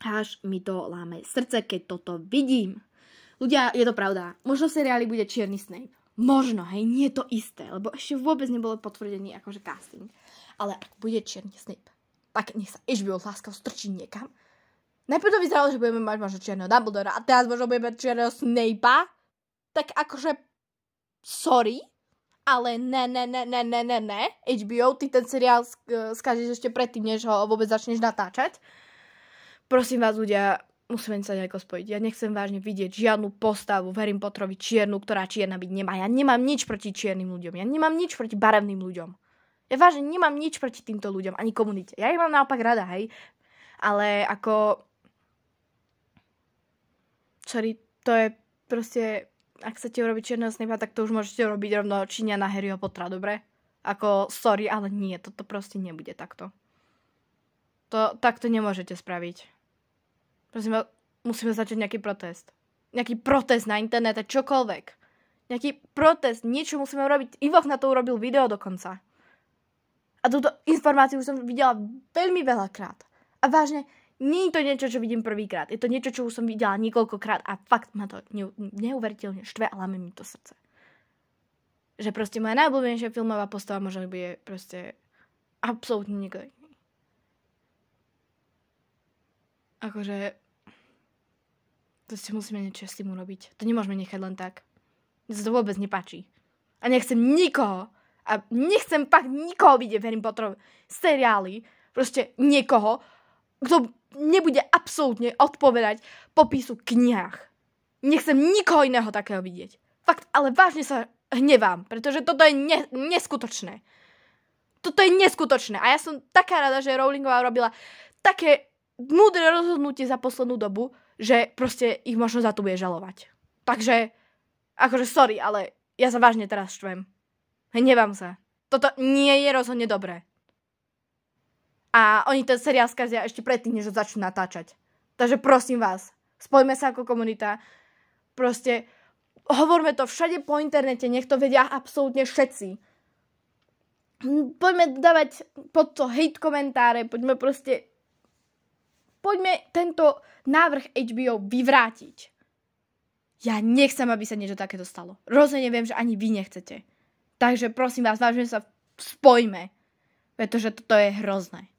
Až mi to láme srdce, keď toto vidím. Ľudia, je to pravda. Možno v seriáli bude čierny Snape. Možno, hej, nie je to isté, lebo ešte vôbec nebolo potvrdený akože casting. Ale ak bude čierny Snape, tak nech sa HBO láskavo strčí niekam. Najprv to vyzeralo, že budeme mať možno čierneho Dumbledora a teraz možno budeme mať čierneho Snape'a. Tak akože, sorry, ale ne. HBO, ty ten seriál skážeš ešte predtým, než ho vôbec začneš natáčať. Prosím vás, ľudia, musíme sa nejako spojiť. Ja nechcem vážne vidieť žiadnu postavu v Harry Potterovi čiernu, ktorá čierna byť nemá. Ja nemám nič proti čiernym ľuďom. Ja nemám nič proti barevným ľuďom. Ja vážne nemám nič proti týmto ľuďom, ani komunite. Ja ich mám naopak rada, hej. Ale ako... Sorry, to je proste... Ak chcete urobiť čierneho Snape'a, tak to už môžete urobiť rovno Číňana Harryho Pottera, dobre? Ako, sorry, ale nie, toto proste nebude takto. Takto nemôžete spraviť. Prosím vás, musíme začať nejaký protest. Nejaký protest na internete, čokoľvek. Nejaký protest, niečo musíme urobiť. Ivok na to urobil video dokonca. A túto informáciu už som videla veľmi veľakrát. A vážne, nie je to niečo, čo vidím prvýkrát. Je to niečo, čo už som videla niekoľkokrát a fakt ma to neuveriteľne štve a láme mi to srdce. Že proste moja najobľúbenejšia filmová postava možno bude proste absolútne niekto. Akože to si musíme niečo s tým urobiť. To nemôžeme nechať len tak. Mne sa to vôbec nepáči. A nechcem nikoho vidieť v Harry Potterovi seriáli, proste niekoho, kto nebude absolútne odpovedať popisu v knihách. Nechcem nikoho iného takého vidieť. Fakt, ale vážne sa hnevám, pretože toto je neskutočné. Toto je neskutočné. A ja som taká rada, že Rowlingová robila také múdre rozhodnutie za poslednú dobu, že proste ich možno za to bude žalovať. Takže, akože sorry, ale ja sa vážne teraz štvem. Hnevám sa. Toto nie je rozhodne dobré. A oni ten seriál skazia ešte predtým, než ho začnú natáčať. Takže prosím vás, spojme sa ako komunita. Proste hovorme to všade po internete, nech to vedia absolútne všetci. Poďme dávať pod to hate komentáre, poďme tento návrh HBO vyvrátiť. Ja nechcem, aby sa niečo takéto stalo. Rozhodne viem, že ani vy nechcete. Takže prosím vás, vážne sa spojme. Pretože toto je hrozné.